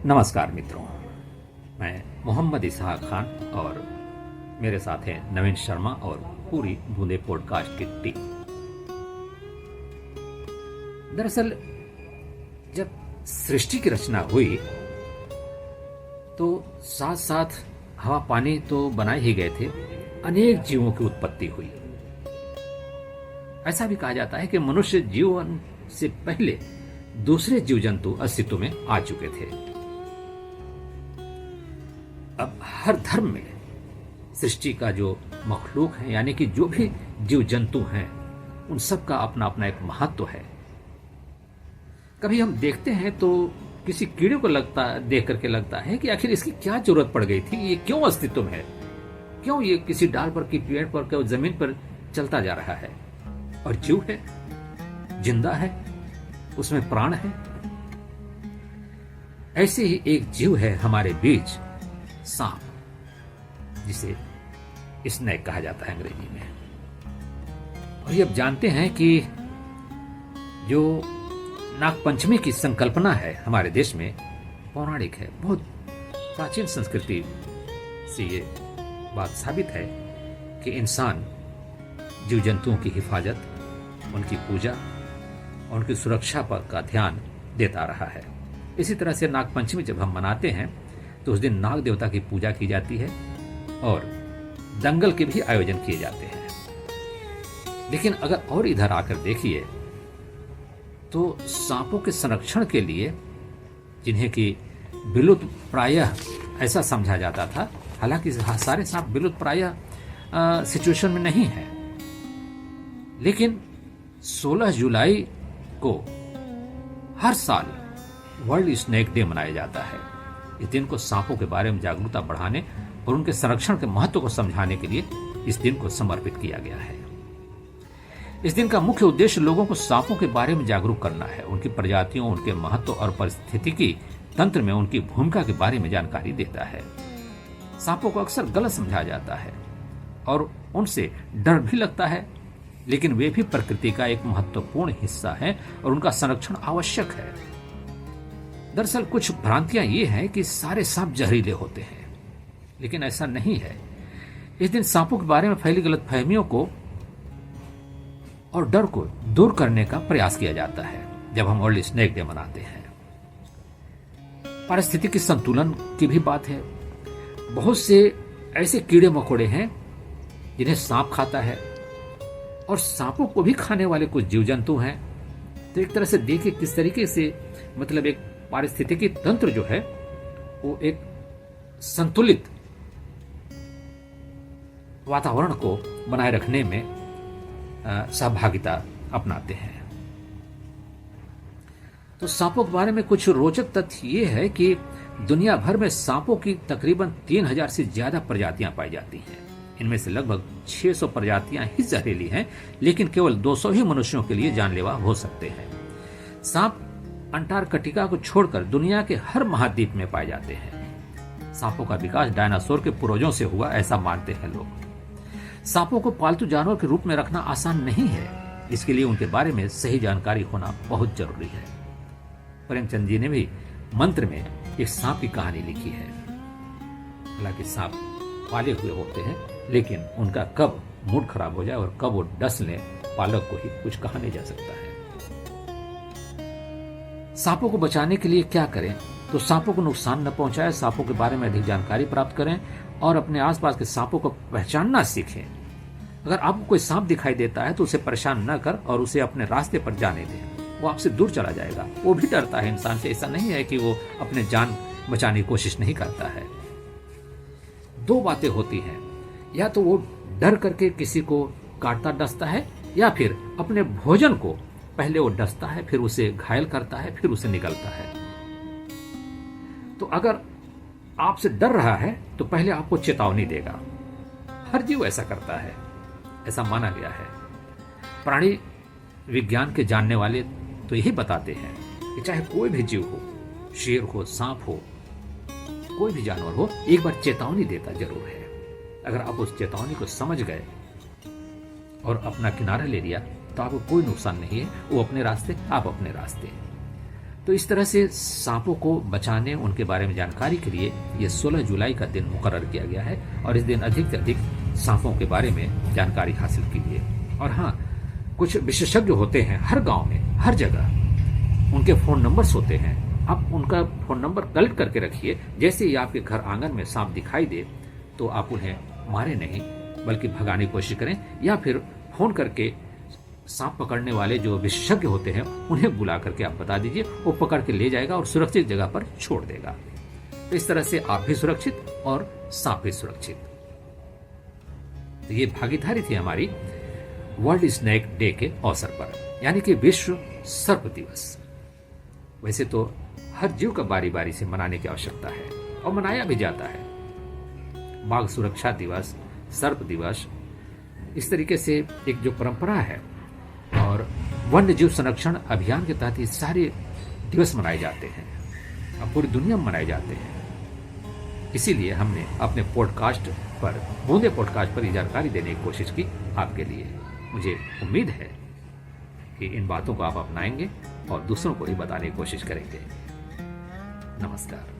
नमस्कार मित्रों, मैं मोहम्मद इसहाक खान और मेरे साथ हैं नवीन शर्मा और पूरी बूंदे पॉडकास्ट की टीम। दरअसल जब सृष्टि की रचना हुई तो साथ साथ हवा पानी तो बनाए ही गए थे, अनेक जीवों की उत्पत्ति हुई। ऐसा भी कहा जाता है कि मनुष्य जीवन से पहले दूसरे जीव जंतु अस्तित्व में आ चुके थे। अब हर धर्म में सृष्टि का जो मखलूक है, यानी कि जो भी जीव जंतु हैं, उन सब का अपना अपना एक महत्व है। कभी हम देखते हैं तो किसी कीड़े को देख करके लगता है कि आखिर इसकी क्या जरूरत पड़ गई थी, ये क्यों अस्तित्व में है, क्यों ये किसी डाल पर, की पेड़ पर, क्या जमीन पर चलता जा रहा है। और जीव है, जिंदा है, उसमें प्राण है। ऐसे ही एक जीव है हमारे बीच, सांप, जिसे स्नेक कहा जाता है अंग्रेजी में। और ये अब जानते हैं कि जो नागपंचमी की संकल्पना है हमारे देश में, पौराणिक है, बहुत प्राचीन संस्कृति से ये बात साबित है कि इंसान जीव जंतुओं की हिफाजत, उनकी पूजा और उनकी सुरक्षा पर का ध्यान देता रहा है। इसी तरह से नागपंचमी जब हम मनाते हैं तो उस दिन नाग देवता की पूजा की जाती है और दंगल के भी आयोजन किए जाते हैं। लेकिन अगर और इधर आकर देखिए तो सांपों के संरक्षण के लिए, जिन्हें कि विलुप्त प्रायः ऐसा समझा जाता था, हालांकि सारे सांप विलुप्त प्रायः सिचुएशन में नहीं है, लेकिन 16 जुलाई को हर साल वर्ल्ड स्नेक डे मनाया जाता है। इस दिन को सांपों के बारे में जागरूकता बढ़ाने और उनके संरक्षण के महत्व को समझाने के लिए इस दिन को समर्पित किया गया है। इस दिन का मुख्य उद्देश्य लोगों को सांपों के बारे में जागरूक करना है, उनकी प्रजातियों, उनके महत्व और पारिस्थितिकी तंत्र में उनकी भूमिका के बारे में जानकारी देता है। सांपों को अक्सर गलत समझा जाता है और उनसे डर भी लगता है, लेकिन वे भी प्रकृति का एक महत्वपूर्ण हिस्सा है और उनका संरक्षण आवश्यक है। दरअसल कुछ भ्रांतियां ये हैं कि सारे सांप जहरीले होते हैं, लेकिन ऐसा नहीं है। इस दिन सांपों के बारे में फैली गलतफहमियों को और डर को दूर करने का प्रयास किया जाता है जब हम वर्ल्ड स्नेक डे मनाते हैं। पारिस्थितिकी संतुलन की भी बात है। बहुत से ऐसे कीड़े मकोड़े हैं जिन्हें सांप खाता है और सांपों को भी खाने वाले कुछ जीव जंतु हैं। तो एक तरह से देखिए किस तरीके से, मतलब एक पारिस्थितिकी तंत्र जो है वो एक संतुलित वातावरण को बनाए रखने में सहभागिता अपनाते हैं। तो सांपों के बारे में कुछ रोचक तथ्य ये है कि दुनिया भर में सांपों की तकरीबन 3000 से ज्यादा प्रजातियां पाई जाती हैं। इनमें से लगभग 600 प्रजातियां ही जहरीली हैं, लेकिन केवल 200 ही मनुष्यों के लिए जानलेवा हो सकते हैं। सांप अंटार्कटिका को छोड़कर दुनिया के हर महाद्वीप में पाए जाते हैं। सांपों का विकास डायनासोर के पूर्वजों से हुआ, ऐसा मानते हैं लोग। सांपों को पालतू जानवर के रूप में रखना आसान नहीं है, इसके लिए उनके बारे में सही जानकारी होना बहुत जरूरी है। प्रेमचंद जी ने भी मंत्र में एक सांप की कहानी लिखी है। हालांकि सांप पाले हुए होते हैं, लेकिन उनका कब मूड खराब हो जाए और कब वो डस ले, पालक को ही कुछ कहा नहीं जा सकता है। सांपों को बचाने के लिए क्या करें? तो सांपों को नुकसान न पहुंचाए, सांपों के बारे में अधिक जानकारी प्राप्त करें और अपने आसपास के सांपों को पहचानना सीखें। अगर आपको कोई सांप दिखाई देता है तो उसे परेशान न कर और उसे अपने रास्ते पर जाने दें। वो आपसे दूर चला जाएगा। वो भी डरता है इंसान से, ऐसा नहीं है कि वो अपने जान बचाने की कोशिश नहीं करता है। दो बातें होती हैं, या तो वो डर करके किसी को काटता डसता है, या फिर अपने भोजन को पहले वो डसता है, फिर उसे घायल करता है, फिर उसे निगलता है। तो अगर आपसे डर रहा है तो पहले आपको चेतावनी देगा। हर जीव ऐसा करता है, ऐसा माना गया है। प्राणी विज्ञान के जानने वाले तो यही बताते हैं कि चाहे कोई भी जीव हो, शेर हो, सांप हो, कोई भी जानवर हो, एक बार चेतावनी देता जरूर है। अगर आप उस चेतावनी को समझ गए और अपना किनारा ले लिया तो आपको कोई नुकसान नहीं है। वो अपने रास्ते, आप अपने रास्ते। तो इस तरह से सांपों को बचाने, उनके बारे में जानकारी के लिए ये 16 जुलाई का दिन मुकर्रर किया गया है और इस दिन अधिक से अधिक सांपों के बारे में जानकारी हासिल कीजिए। और हाँ, कुछ विशेषज्ञ होते हैं हर गांव में, हर जगह उनके फोन नंबर्स होते हैं। आप उनका फोन नंबर कलेक्ट करके रखिए। जैसे ही आपके घर आंगन में सांप दिखाई दे तो आप उन्हें मारे नहीं बल्कि भगाने की कोशिश करें, या फिर फोन करके सांप पकड़ने वाले जो विशेषज्ञ होते हैं उन्हें बुला करके आप बता दीजिए, वो पकड़ के ले जाएगा और सुरक्षित जगह पर छोड़ देगा। तो इस तरह से आप भी सुरक्षित और सांप भी सुरक्षित। तो ये भागीदारी थी हमारी वर्ल्ड स्नेक डे के अवसर पर, यानी कि विश्व सर्प दिवस। वैसे तो हर जीव का बारी बारी से मनाने की आवश्यकता है और मनाया भी जाता है। बाघ सुरक्षा दिवस, सर्प दिवस, इस तरीके से एक जो परंपरा है, और वन्य जीव संरक्षण अभियान के तहत ये सारे दिवस मनाए जाते हैं और पूरी दुनिया में मनाए जाते हैं। इसीलिए हमने अपने पॉडकास्ट पर, बूंदे पॉडकास्ट पर ये जानकारी देने की कोशिश की आपके लिए। मुझे उम्मीद है कि इन बातों को आप अपनाएंगे और दूसरों को भी बताने की कोशिश करेंगे। नमस्कार।